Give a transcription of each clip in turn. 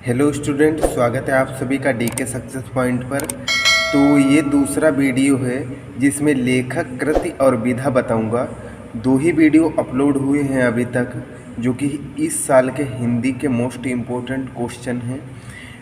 Hello student, स्वागत है आप सभी का डीके सक्सेस पॉइंट पर। तो ये दूसरा वीडियो है जिसमें लेखक, कृति और विधा बताऊंगा। दो ही वीडियो अपलोड हुए हैं अभी तक, जो कि इस साल के हिंदी के मोस्ट इम्पोर्टेंट क्वेश्चन हैं।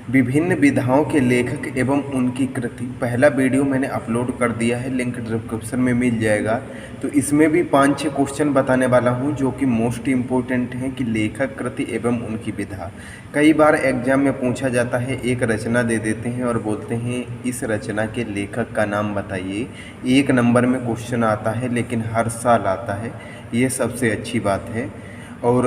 विभिन्न विधाओं के लेखक एवं उनकी कृति। पहला वीडियो मैंने अपलोड कर दिया है, लिंक डिस्क्रिप्शन में मिल जाएगा। तो इसमें भी 5-6 क्वेश्चन बताने वाला हूं जो कि मोस्ट इम्पोर्टेंट हैं कि लेखक, कृति एवं उनकी विधा। कई बार एग्जाम में पूछा जाता है, एक रचना दे देते हैं और बोलते हैं इस रचना के लेखक का नाम बताइए। 1 नंबर में क्वेश्चन आता है, लेकिन हर साल आता है, ये सबसे अच्छी बात है। और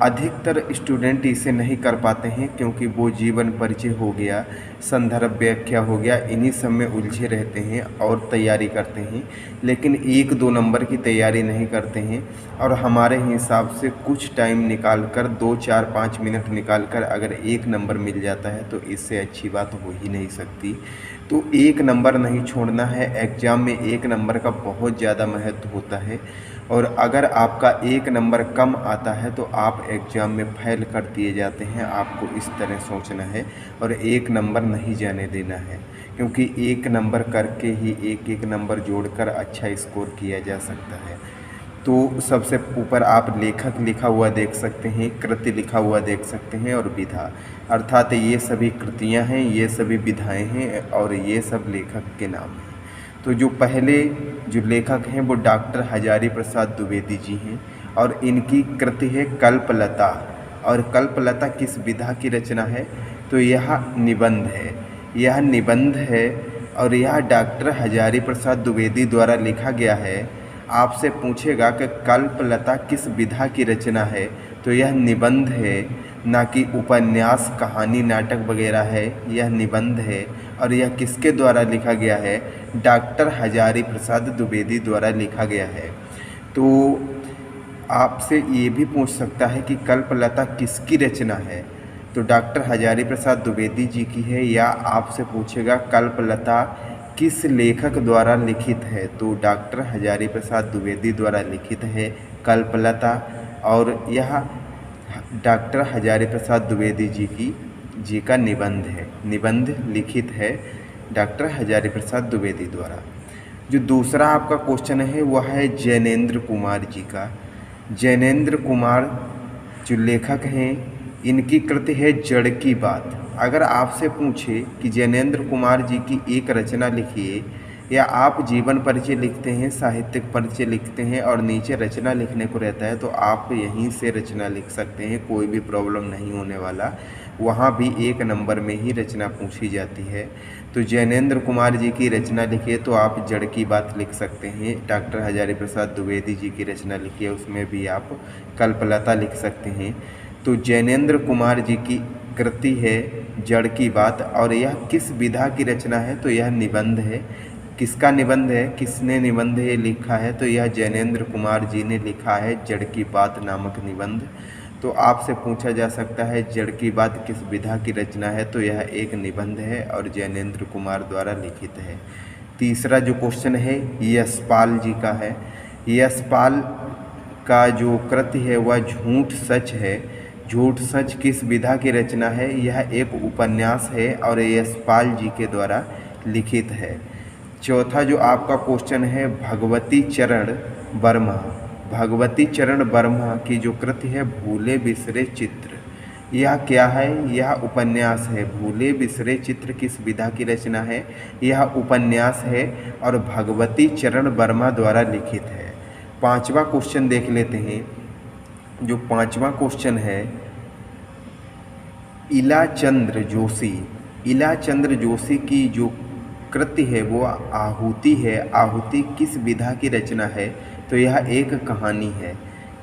अधिकतर स्टूडेंट इसे नहीं कर पाते हैं क्योंकि वो जीवन परिचय हो गया, संदर्भ व्याख्या हो गया, इन्हीं सब में उलझे रहते हैं और तैयारी करते हैं, लेकिन 1-2 नंबर की तैयारी नहीं करते हैं। और हमारे हिसाब से कुछ टाइम निकाल कर 2-4-5 मिनट निकाल कर अगर 1 नंबर मिल जाता है तो इससे अच्छी बात हो ही नहीं सकती। तो 1 नंबर नहीं छोड़ना है। एग्ज़ाम में 1 नंबर का बहुत ज़्यादा महत्व होता है, और अगर आपका 1 नंबर कम आता है तो आप एग्ज़ाम में फेल कर दिए जाते हैं। आपको इस तरह सोचना है और 1 नंबर नहीं जाने देना है, क्योंकि 1 नंबर करके ही 1-1 नंबर जोड़कर अच्छा स्कोर किया जा सकता है। तो सबसे ऊपर आप लेखक लिखा हुआ देख सकते हैं, कृति लिखा हुआ देख सकते हैं और विधा, अर्थात ये सभी कृतियाँ हैं, ये सभी विधाएँ हैं और ये सब लेखक के नाम हैं। तो जो पहले जो लेखक हैं वो डॉक्टर हजारी प्रसाद द्विवेदी जी हैं, और इनकी कृति है कल्पलता। और कल्पलता किस विधा की रचना है? तो यह निबंध है, यह निबंध है और यह डॉक्टर हजारी प्रसाद द्विवेदी द्वारा लिखा गया है। आपसे पूछेगा कि कल्पलता किस विधा की रचना है, तो यह निबंध है, ना कि उपन्यास, कहानी, नाटक वगैरह है। यह निबंध है और यह किसके द्वारा लिखा गया है? डॉक्टर हजारी प्रसाद द्विवेदी द्वारा लिखा गया है। तो आपसे ये भी पूछ सकता है कि कल्पलता किसकी रचना है? तो डॉक्टर हजारी प्रसाद द्विवेदी जी की है। या आपसे पूछेगा कल्पलता किस लेखक द्वारा लिखित है? तो डॉक्टर हजारी प्रसाद द्विवेदी द्वारा लिखित है कल्पलता, और यह डॉक्टर हजारी प्रसाद द्विवेदी जी का निबंध है। निबंध लिखित है डॉक्टर हजारी प्रसाद द्विवेदी द्वारा। जो दूसरा आपका क्वेश्चन है वह है जैनेन्द्र कुमार जी का। जैनेन्द्र कुमार जो लेखक हैं, इनकी कृति है जड़ की बात। अगर आपसे पूछे कि जैनेन्द्र कुमार जी की एक रचना लिखिए, या आप जीवन परिचय लिखते हैं, साहित्यिक परिचय लिखते हैं और नीचे रचना लिखने को रहता है, तो आप यहीं से रचना लिख सकते हैं, कोई भी प्रॉब्लम नहीं होने वाला। वहाँ भी 1 नंबर में ही रचना पूछी जाती है। तो जैनेन्द्र कुमार जी की रचना लिखिए तो आप जड़ की बात लिख सकते हैं। डॉक्टर हजारी प्रसाद द्विवेदी जी की रचना लिखिए, उसमें भी आप कल्पलता लिख सकते हैं। तो जैनेन्द्र कुमार जी की कृति है जड़ की बात, और यह किस विधा की रचना है? तो यह निबंध है। किसका निबंध है? किसने निबंध ये लिखा है? तो यह जैनेन्द्र कुमार जी ने लिखा है जड़ की बात नामक निबंध। तो आपसे पूछा जा सकता है जड़ की बात किस विधा की रचना है? तो यह एक निबंध है और जैनेन्द्र कुमार द्वारा लिखित है। तीसरा जो क्वेश्चन है यशपाल जी का है। यशपाल का जो कृति है वह झूठ सच है। झूठ सच किस विधा की रचना है? यह एक उपन्यास है और यशपाल जी के द्वारा लिखित है। चौथा जो आपका क्वेश्चन है भगवती चरण वर्मा। भगवती चरण वर्मा की जो कृति है भूले बिसरे चित्र, यह क्या है? यह उपन्यास है। भूले बिसरे चित्र किस विधा की रचना है? यह उपन्यास है और भगवती चरण वर्मा द्वारा लिखित है। 5वां क्वेश्चन देख लेते हैं। जो 5वां क्वेश्चन है इलाचंद्र जोशी। इलाचंद्र जोशी की जो कृति है वो आहुति है। आहुति किस विधा की रचना है? तो यह एक कहानी है।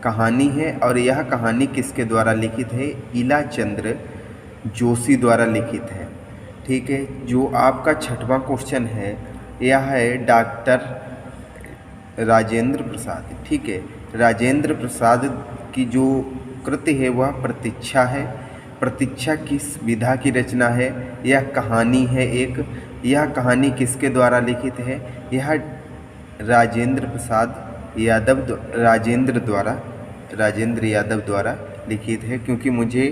कहानी है और यह कहानी किसके द्वारा लिखित है? इलाचंद्र जोशी द्वारा लिखित है। ठीक है। जो आपका 6वां क्वेश्चन है यह है डॉक्टर राजेंद्र प्रसाद। ठीक है। राजेंद्र प्रसाद की जो कृति है वह प्रतीक्षा है। प्रतीक्षा किस विधा की रचना है? यह कहानी है एक। यह कहानी किसके द्वारा लिखित है? यह राजेंद्र यादव द्वारा लिखित है। क्योंकि मुझे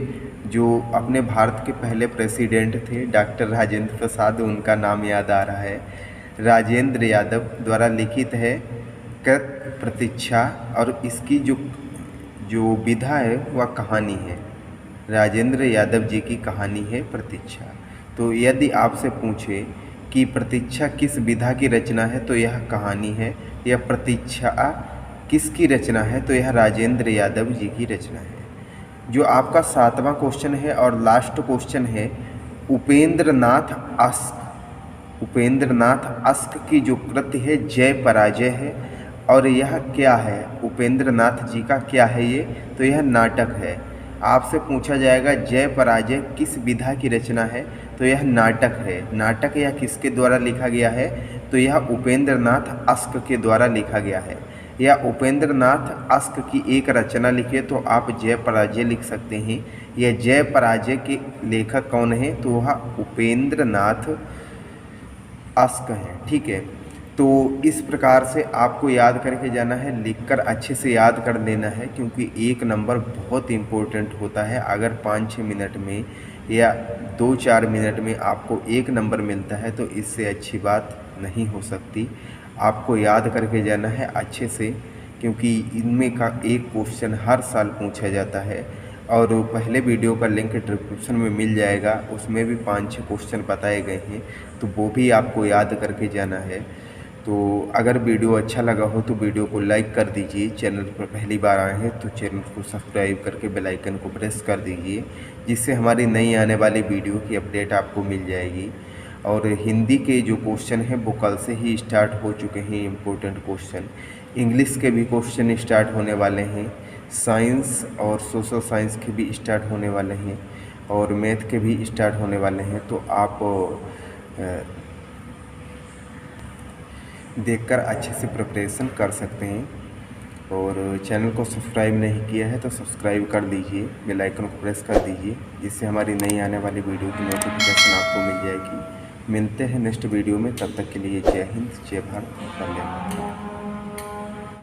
जो अपने भारत के पहले प्रेसिडेंट थे डॉक्टर राजेंद्र प्रसाद, उनका नाम याद आ रहा है, राजेंद्र यादव द्वारा लिखित है कृत प्रतीक्षा, और इसकी जो विधा है वह कहानी है। राजेंद्र यादव जी की कहानी है प्रतीक्षा। तो यदि आपसे पूछे कि प्रतीक्षा किस विधा की रचना है तो यह कहानी है, या प्रतीक्षा किसकी रचना है तो यह राजेंद्र यादव जी की रचना है। जो आपका 7वां क्वेश्चन है और लास्ट क्वेश्चन है, उपेंद्रनाथ अस्क की जो कृति है जय पराजय है, और यह क्या है, उपेंद्रनाथ जी का क्या है ये, तो यह नाटक है। आपसे पूछा जाएगा जय पराजय किस विधा की रचना है, तो यह नाटक है। नाटक यह किसके द्वारा लिखा गया है, तो यह उपेंद्रनाथ अस्क के द्वारा लिखा गया है। या उपेंद्रनाथ अस्क की एक रचना लिखे तो आप जय पराजय लिख सकते हैं। यह जय पराजय के लेखक कौन है, तो वह उपेंद्रनाथ अस्क हैं। ठीक है, तो इस प्रकार से आपको याद करके जाना है, लिखकर अच्छे से याद कर लेना है, क्योंकि 1 नंबर बहुत इम्पोर्टेंट होता है। अगर 5-6 मिनट में या 2-4 मिनट में आपको 1 नंबर मिलता है तो इससे अच्छी बात नहीं हो सकती। आपको याद करके जाना है अच्छे से, क्योंकि इनमें का एक क्वेश्चन हर साल पूछा जाता है। और पहले वीडियो का लिंक डिस्क्रिप्शन में मिल जाएगा, उसमें भी 5-6 क्वेश्चन बताए गए हैं, तो वो भी आपको याद करके जाना है। तो अगर वीडियो अच्छा लगा हो तो वीडियो को लाइक कर दीजिए। चैनल पर पहली बार आए हैं तो चैनल को सब्सक्राइब करके बेल आइकन को प्रेस कर दीजिए, जिससे हमारी नई आने वाली वीडियो की अपडेट आपको मिल जाएगी। और हिंदी के जो क्वेश्चन हैं वो कल से ही स्टार्ट हो चुके हैं, इम्पोर्टेंट क्वेश्चन। इंग्लिश के भी क्वेश्चन स्टार्ट होने वाले हैं, साइंस और सोशल साइंस के भी स्टार्ट होने वाले हैं, और मैथ के भी स्टार्ट होने वाले हैं। तो आप देखकर अच्छे से प्रिपरेशन कर सकते हैं। और चैनल को सब्सक्राइब नहीं किया है तो सब्सक्राइब कर दीजिए, बेल आइकन को प्रेस कर दीजिए, जिससे हमारी नई आने वाली वीडियो की नोटिफिकेशन आपको मिल जाएगी। मिलते हैं नेक्स्ट वीडियो में, तब तक के लिए जय हिंद, जय भारत, धन्यवाद।